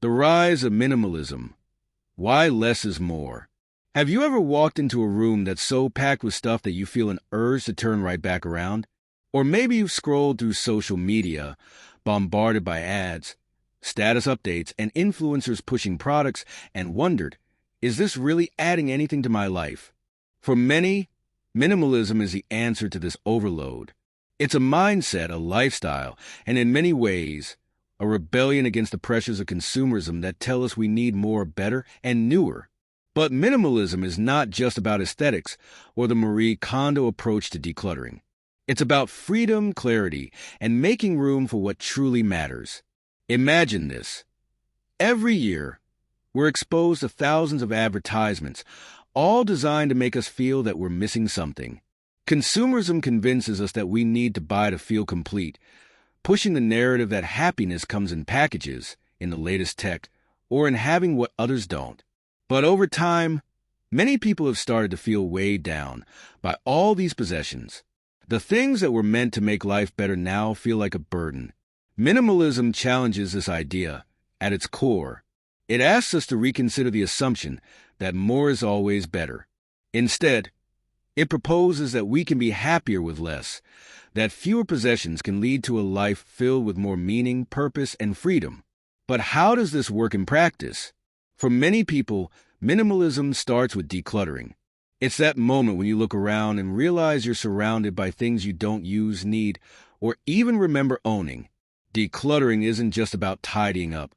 The rise of minimalism. Why less is more. Have you ever walked into a room that's so packed with stuff that you feel an urge to turn right back around? Or maybe you've scrolled through social media, bombarded by ads, status updates, and influencers pushing products, and wondered, is this really adding anything to my life? For many, minimalism is the answer to this overload. It's a mindset, a lifestyle, and in many ways, a rebellion against the pressures of consumerism that tell us we need more, better, and newer. But minimalism is not just about aesthetics or the Marie Kondo approach to decluttering. It's about freedom, clarity, and making room for what truly matters. Imagine this. Every year, we're exposed to thousands of advertisements, all designed to make us feel that we're missing something. Consumerism convinces us that we need to buy to feel complete, pushing the narrative that happiness comes in packages, in the latest tech, or in having what others don't. But over time, many people have started to feel weighed down by all these possessions. The things that were meant to make life better now feel like a burden. Minimalism challenges this idea. At its core, it asks us to reconsider the assumption that more is always better. Instead, it proposes that we can be happier with less, that fewer possessions can lead to a life filled with more meaning, purpose, and freedom. But how does this work in practice? For many people, minimalism starts with decluttering. It's that moment when you look around and realize you're surrounded by things you don't use, need, or even remember owning. Decluttering isn't just about tidying up.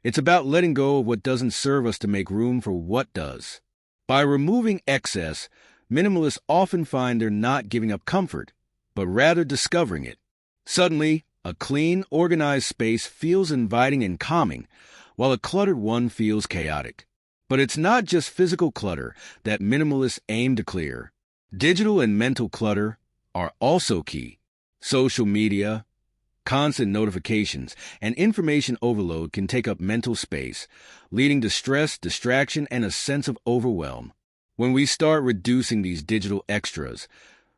It's about letting go of what doesn't serve us to make room for what does. By removing excess, minimalists often find they're not giving up comfort, but rather discovering it. Suddenly, a clean, organized space feels inviting and calming, while a cluttered one feels chaotic. But it's not just physical clutter that minimalists aim to clear. Digital and mental clutter are also key. Social media, constant notifications, and information overload can take up mental space, leading to stress, distraction, and a sense of overwhelm. When we start reducing these digital extras,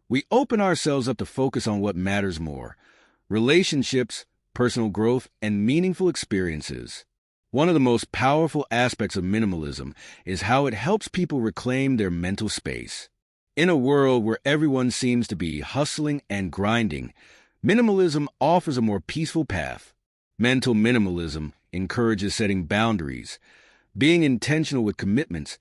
we open ourselves up to focus on what matters more: relationships, personal growth, and meaningful experiences. One of the most powerful aspects of minimalism is how it helps people reclaim their mental space. In a world where everyone seems to be hustling and grinding, minimalism offers a more peaceful path. Mental minimalism encourages setting boundaries, being intentional with commitments,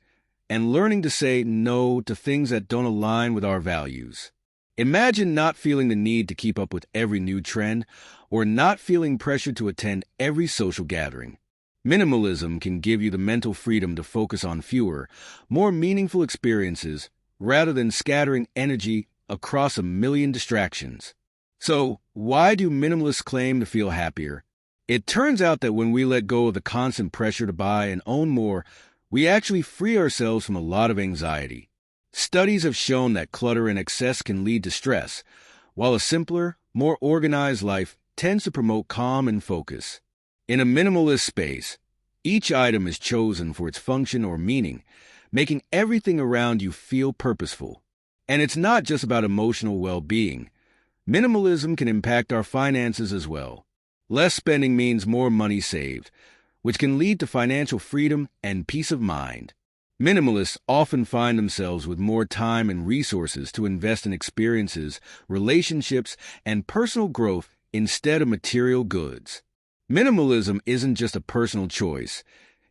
and learning to say no to things that don't align with our values. Imagine not feeling the need to keep up with every new trend or not feeling pressured to attend every social gathering. Minimalism can give you the mental freedom to focus on fewer, more meaningful experiences rather than scattering energy across a million distractions. So, why do minimalists claim to feel happier? It turns out that when we let go of the constant pressure to buy and own more, we actually free ourselves from a lot of anxiety. Studies have shown that clutter and excess can lead to stress, while a simpler, more organized life tends to promote calm and focus. In a minimalist space, each item is chosen for its function or meaning, making everything around you feel purposeful. And it's not just about emotional well-being. Minimalism can impact our finances as well. Less spending means more money saved, which can lead to financial freedom and peace of mind. Minimalists often find themselves with more time and resources to invest in experiences, relationships, and personal growth instead of material goods. Minimalism isn't just a personal choice.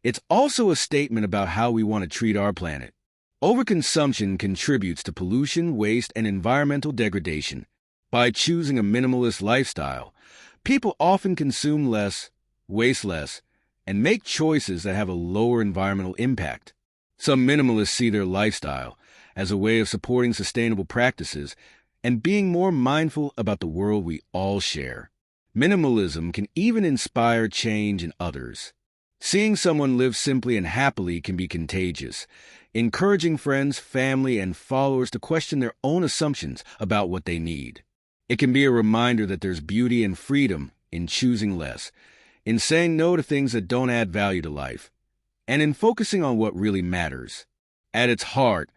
It's also a statement about how we want to treat our planet. Overconsumption contributes to pollution, waste, and environmental degradation. By choosing a minimalist lifestyle, people often consume less, waste less, and make choices that have a lower environmental impact. Some minimalists see their lifestyle as a way of supporting sustainable practices and being more mindful about the world we all share. Minimalism can even inspire change in others. Seeing someone live simply and happily can be contagious, encouraging friends, family, and followers to question their own assumptions about what they need. It can be a reminder that there's beauty and freedom in choosing less, in saying no to things that don't add value to life, and in focusing on what really matters. At its heart,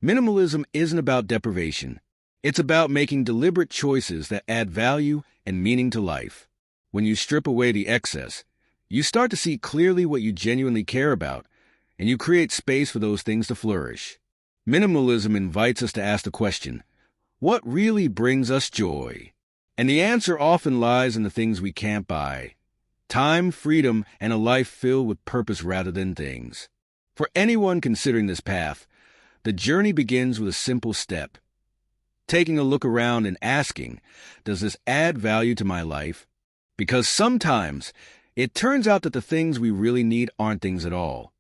minimalism isn't about deprivation. It's about making deliberate choices that add value and meaning to life. When you strip away the excess, You start to see clearly what you genuinely care about, and you create space for those things to flourish. Minimalism invites us to ask the question, what really brings us joy? And the answer often lies in the things we can't buy. Time, freedom, and a life filled with purpose rather than things. For anyone considering this path, the journey begins with a simple step. Taking a look around and asking, does this add value to my life? Because sometimes it turns out that the things we really need aren't things at all.